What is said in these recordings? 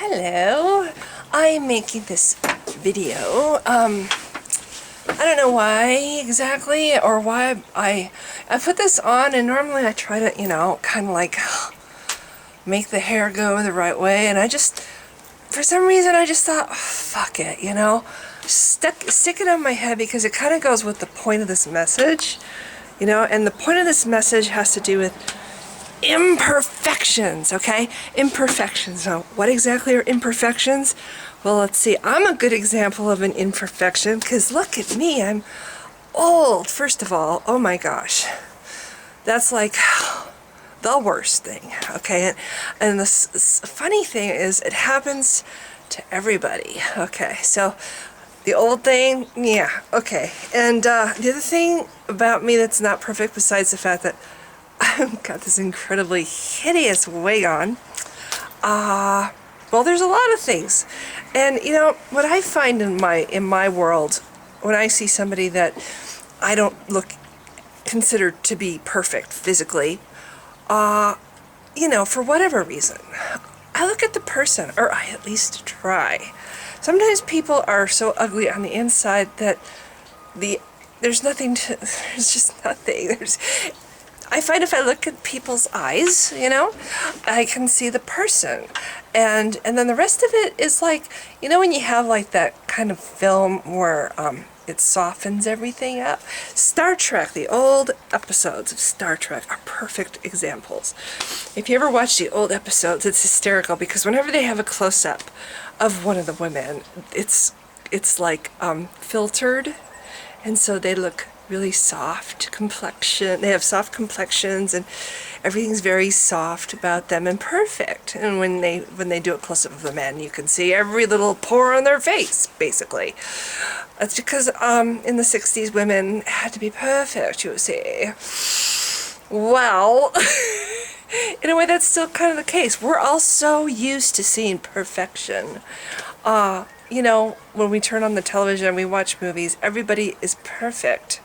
Hello, I'm making this video. I don't know why exactly, or why I put this on, and normally I try to, kind of like make the hair go the right way, and for some reason I just thought, oh, fuck it, stick it on my head because it kind of goes with the point of this message, and the point of this message has to do with imperfections, okay? Imperfections. Now, what exactly are imperfections? Well, let's see. I'm a good example of an imperfection because look at me. I'm old, first of all. Oh my gosh. That's like the worst thing, okay? And the funny thing is it happens to everybody, okay? So the old thing, yeah, okay. And the other thing about me that's not perfect besides the fact that I've got this incredibly hideous wig on. Well, there's a lot of things. And what I find in my world, when I see somebody that I don't consider to be perfect physically, for whatever reason, I look at the person, or I at least try. Sometimes people are so ugly on the inside that there's just nothing. I find if I look at people's eyes, I can see the person. And then the rest of it is like, when you have like that kind of film where it softens everything up. Star Trek, the old episodes of Star Trek are perfect examples. If you ever watch the old episodes, it's hysterical because whenever they have a close-up of one of the women, it's like filtered, and so they look really soft complexion. They have soft complexions and everything's very soft about them and perfect. And when they do a close-up of the men, you can see every little pore on their face, basically. That's because in the 60s, women had to be perfect, you see. Well, in a way, that's still kind of the case. We're all so used to seeing perfection. When we turn on the television and we watch movies, everybody is perfect.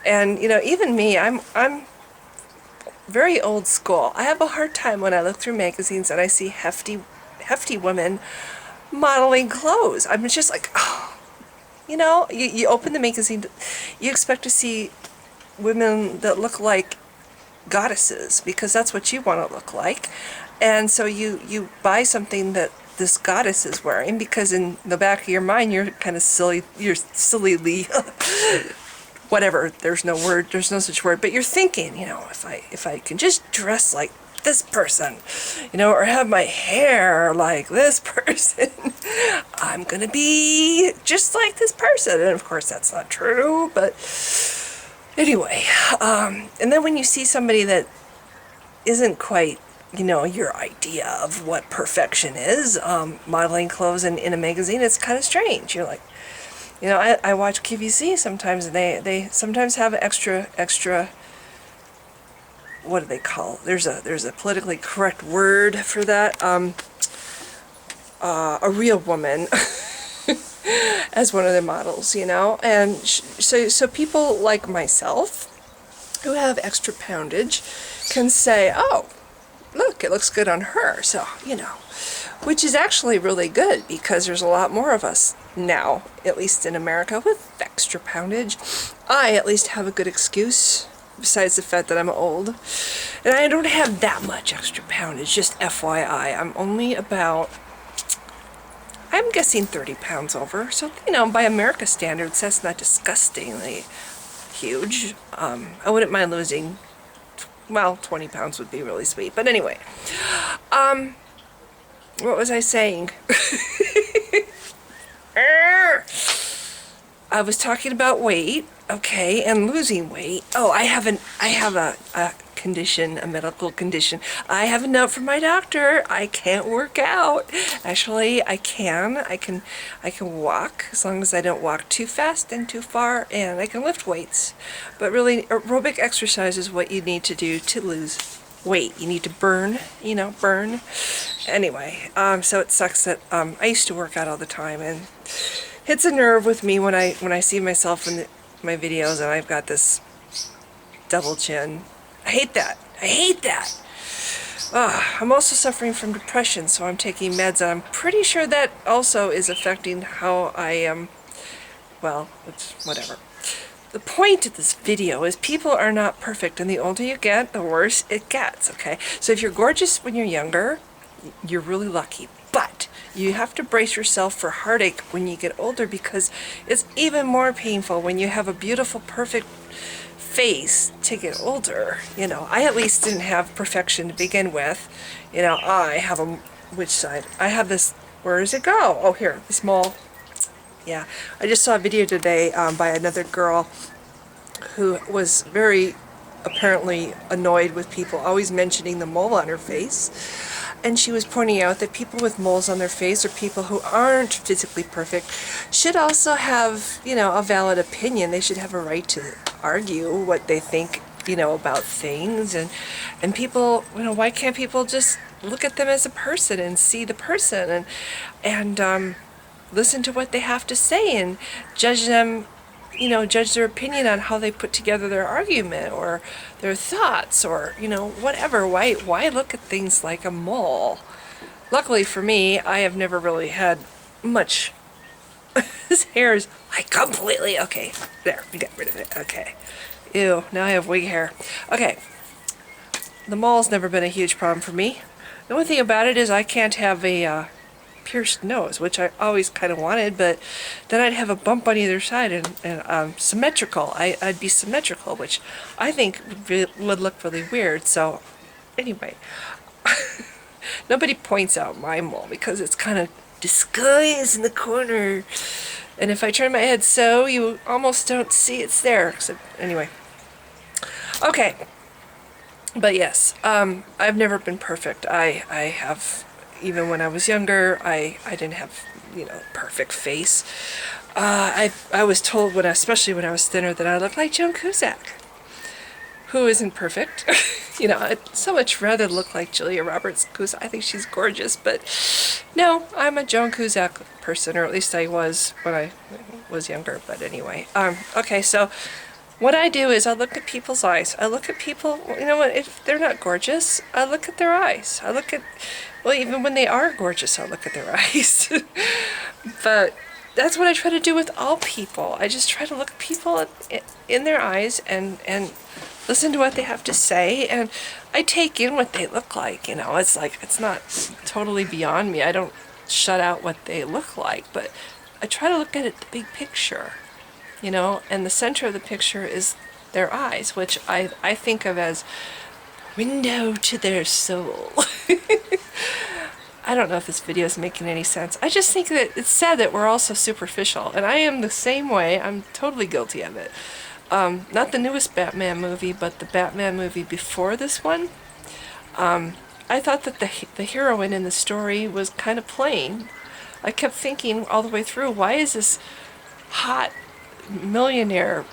And, even me, I'm very old school. I have a hard time when I look through magazines and I see hefty women modeling clothes. I'm just like, oh, you open the magazine, you expect to see women that look like goddesses because that's what you want to look like. And so you buy something that this goddess is wearing because in the back of your mind you're kind of silly, you're sillily whatever, there's no such word, but you're thinking, if I can just dress like this person, or have my hair like this person, I'm gonna be just like this person. And of course that's not true, but anyway, and then when you see somebody that isn't quite your idea of what perfection is, modeling clothes in a magazine, it's kind of strange. You're like, I watch QVC sometimes, and they sometimes have extra, what do they call? There's a politically correct word for that. A real woman as one of their models, and so people like myself who have extra poundage can say, oh, look, it looks good on her. So, which is actually really good because there's a lot more of us now, at least in America, with extra poundage. I at least have a good excuse, besides the fact that I'm old. And I don't have that much extra poundage, just FYI. I'm only about, I'm guessing 30 pounds over. So, by America standards, that's not disgustingly huge. I wouldn't mind losing, 20 pounds would be really sweet. But anyway, what was I saying? I was talking about weight, okay, and losing weight. Oh, I have a condition, a medical condition. I have a note from my doctor. I can't work out. Actually, I can walk as long as I don't walk too fast and too far, and I can lift weights. But really, aerobic exercise is what you need to do to lose weight. You need to burn. Anyway, so it sucks that I used to work out all the time, and hits a nerve with me when I see myself in my videos and I've got this double chin. I hate that. I'm also suffering from depression, so I'm taking meds, and I'm pretty sure that also is affecting how I am. Well, it's whatever. The point of this video is people are not perfect, and the older you get, the worse it gets, okay? So if you're gorgeous when you're younger, you're really lucky. But you have to brace yourself for heartache when you get older, because it's even more painful when you have a beautiful, perfect face to get older. You know, I at least didn't have perfection to begin with. You know, I have a, which side? I have this, where does it go? Oh, here, this mole. Yeah, I just saw a video today by another girl who was very apparently annoyed with people always mentioning the mole on her face. And she was pointing out that people with moles on their face, or people who aren't physically perfect, should also have, you know, a valid opinion. They should have a right to argue what they think, you know, about things. And people, you know, why can't people just look at them as a person and see the person and listen to what they have to say and judge them, you know, judge their opinion on how they put together their argument or their thoughts or, you know, whatever. Why look at things like a mole? Luckily for me, I have never really had much. His hair is like completely, okay, there, we got rid of it, okay. Ew, now I have wig hair. Okay, the mole's never been a huge problem for me. The only thing about it is I can't have a pierced nose, which I always kind of wanted, but then I'd have a bump on either side and symmetrical. I'd be symmetrical, which I think would look really weird. So anyway, nobody points out my mole because it's kind of disguised in the corner. And if I turn my head so, you almost don't see it's there. So anyway, okay. But yes, I've never been perfect. I have. Even when I was younger, I didn't have, you know, perfect face. I was told, especially when I was thinner, that I looked like Joan Cusack, who isn't perfect. You know, I'd so much rather look like Julia Roberts-Cusack. I think she's gorgeous, but no, I'm a Joan Cusack person, or at least I was when I was younger. But anyway, okay, so what I do is I look at people's eyes. I look at people, you know what, if they're not gorgeous, I look at their eyes. I look at, well, even when they are gorgeous, I look at their eyes. But that's what I try to do with all people. I just try to look at people in their eyes and listen to what they have to say, and I take in what they look like, you know. It's like, it's not totally beyond me. I don't shut out what they look like, but I try to look at it, the big picture. You know, and the center of the picture is their eyes, which I think of as window to their soul. I don't know if this video is making any sense. I just think that it's sad that we're all so superficial, and I am the same way. I'm totally guilty of it. Not the newest Batman movie, but the Batman movie before this one. I thought that the heroine in the story was kind of plain. I kept thinking all the way through, why is this hot millionaire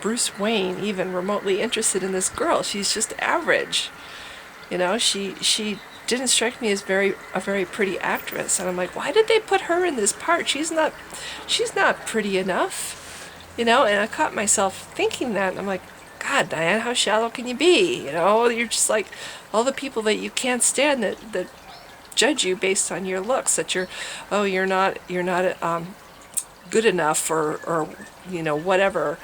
Bruce Wayne even remotely interested in this girl? She's just average, you know. She didn't strike me as a very pretty actress, and I'm like, why did they put her in this part? She's not pretty enough, you know. And I caught myself thinking that, and I'm like, God, Diane, how shallow can you be? You know, you're just like all the people that you can't stand that judge you based on your looks, that you're not good enough or you know, whatever.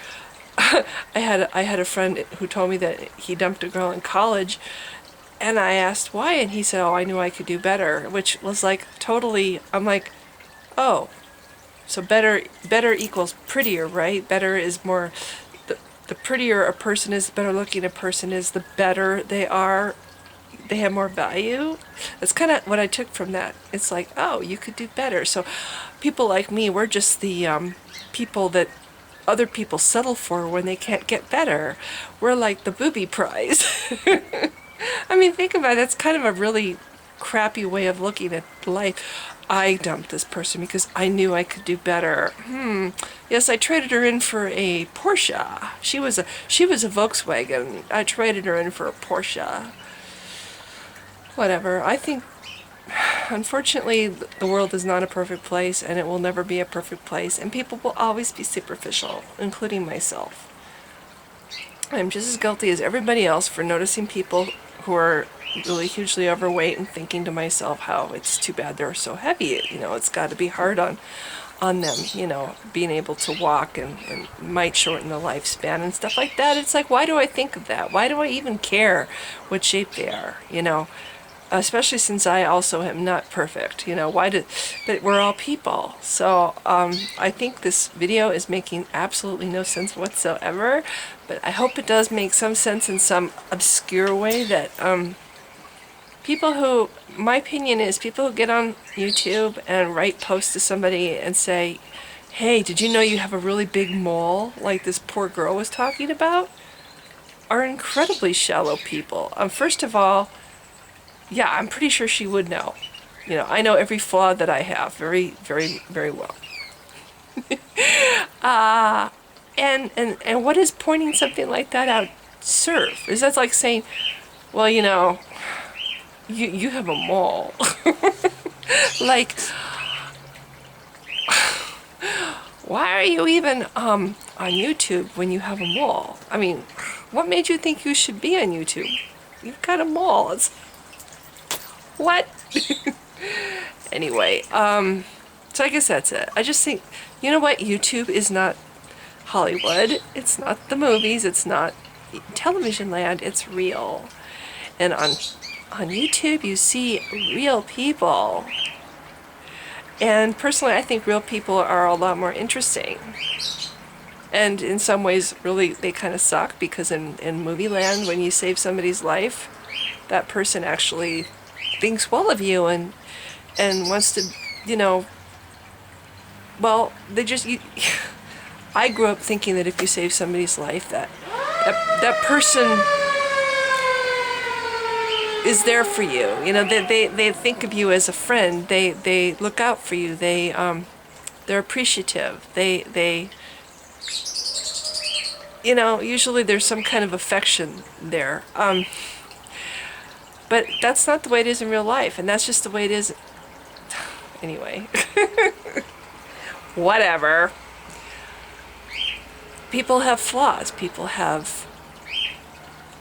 I had a friend who told me that he dumped a girl in college, and I asked why, and he said, oh, I knew I could do better, which was like totally, I'm like, oh, so better equals prettier, right? Better is more, the prettier a person is, the better looking a person is, the better they are, they have more value. That's kind of what I took from that. It's like, oh, you could do better. So people like me, we're just the people that other people settle for when they can't get better. We're like the booby prize. I mean, think about it. That's kind of a really crappy way of looking at life. I dumped this person because I knew I could do better. Yes, I traded her in for a Porsche. She was a Volkswagen. I traded her in for a Porsche. Whatever. I think, unfortunately, the world is not a perfect place, and it will never be a perfect place, and people will always be superficial, including myself. I'm just as guilty as everybody else for noticing people who are really hugely overweight and thinking to myself how it's too bad they're so heavy. You know, it's got to be hard on them, you know, being able to walk and might shorten the lifespan and stuff like that. It's like, why do I think of that? Why do I even care what shape they are, you know? Especially since I also am not perfect, you know, but we're all people. So I think this video is making absolutely no sense whatsoever, but I hope it does make some sense in some obscure way that people who, my opinion is, people who get on YouTube and write posts to somebody and say, hey, did you know you have a really big mole, like this poor girl was talking about, are incredibly shallow people. First of all, yeah, I'm pretty sure she would know. You know, I know every flaw that I have very, very, very well. And what does pointing something like that out serve? Is that like saying, well, you know, you have a mole. Like, why are you even on YouTube when you have a mole? I mean, what made you think you should be on YouTube? You've got a mole. It's, what? Anyway, so I guess that's it. I just think, you know what? YouTube is not Hollywood. It's not the movies. It's not television land. It's real. And on YouTube, you see real people. And personally, I think real people are a lot more interesting. And in some ways, really, they kind of suck, because in movie land, when you save somebody's life, that person actually thinks well of you and wants to, you know, well, they just, I grew up thinking that if you save somebody's life, that person is there for you. You know, they think of you as a friend. They look out for you. They're appreciative. They you know, usually there's some kind of affection there. But that's not the way it is in real life, and that's just the way it is. Anyway. Whatever. People have flaws. People have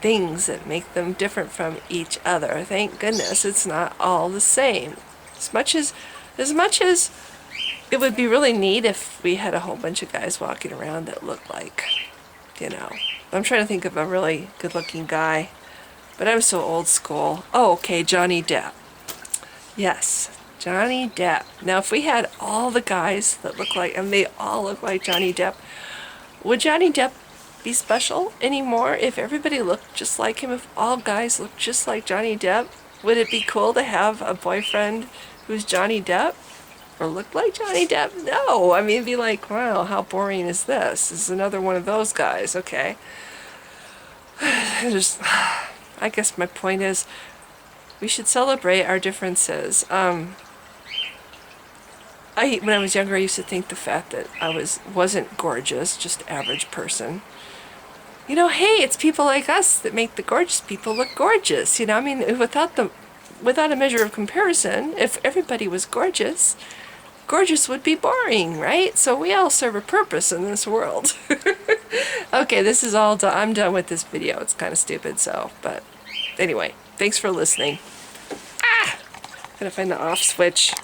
things that make them different from each other. Thank goodness it's not all the same. As much as it would be really neat if we had a whole bunch of guys walking around that looked like, you know, I'm trying to think of a really good-looking guy. But I'm so old school. Oh, okay, Johnny Depp. Yes, Johnny Depp. Now, if we had all the guys that look like, and they all look like Johnny Depp, would Johnny Depp be special anymore if everybody looked just like him? If all guys looked just like Johnny Depp, would it be cool to have a boyfriend who's Johnny Depp? Or looked like Johnny Depp? No. I mean, it'd be like, wow, how boring is this? This is another one of those guys. Okay. I guess my point is, we should celebrate our differences. When I was younger, I used to think the fact that I wasn't gorgeous, just average person. You know, hey, it's people like us that make the gorgeous people look gorgeous. You know, I mean, without a measure of comparison, if everybody was gorgeous, gorgeous would be boring, right? So we all serve a purpose in this world. Okay, this is all done. I'm done with this video. It's kind of stupid, so, but anyway, thanks for listening. Gotta find the off switch.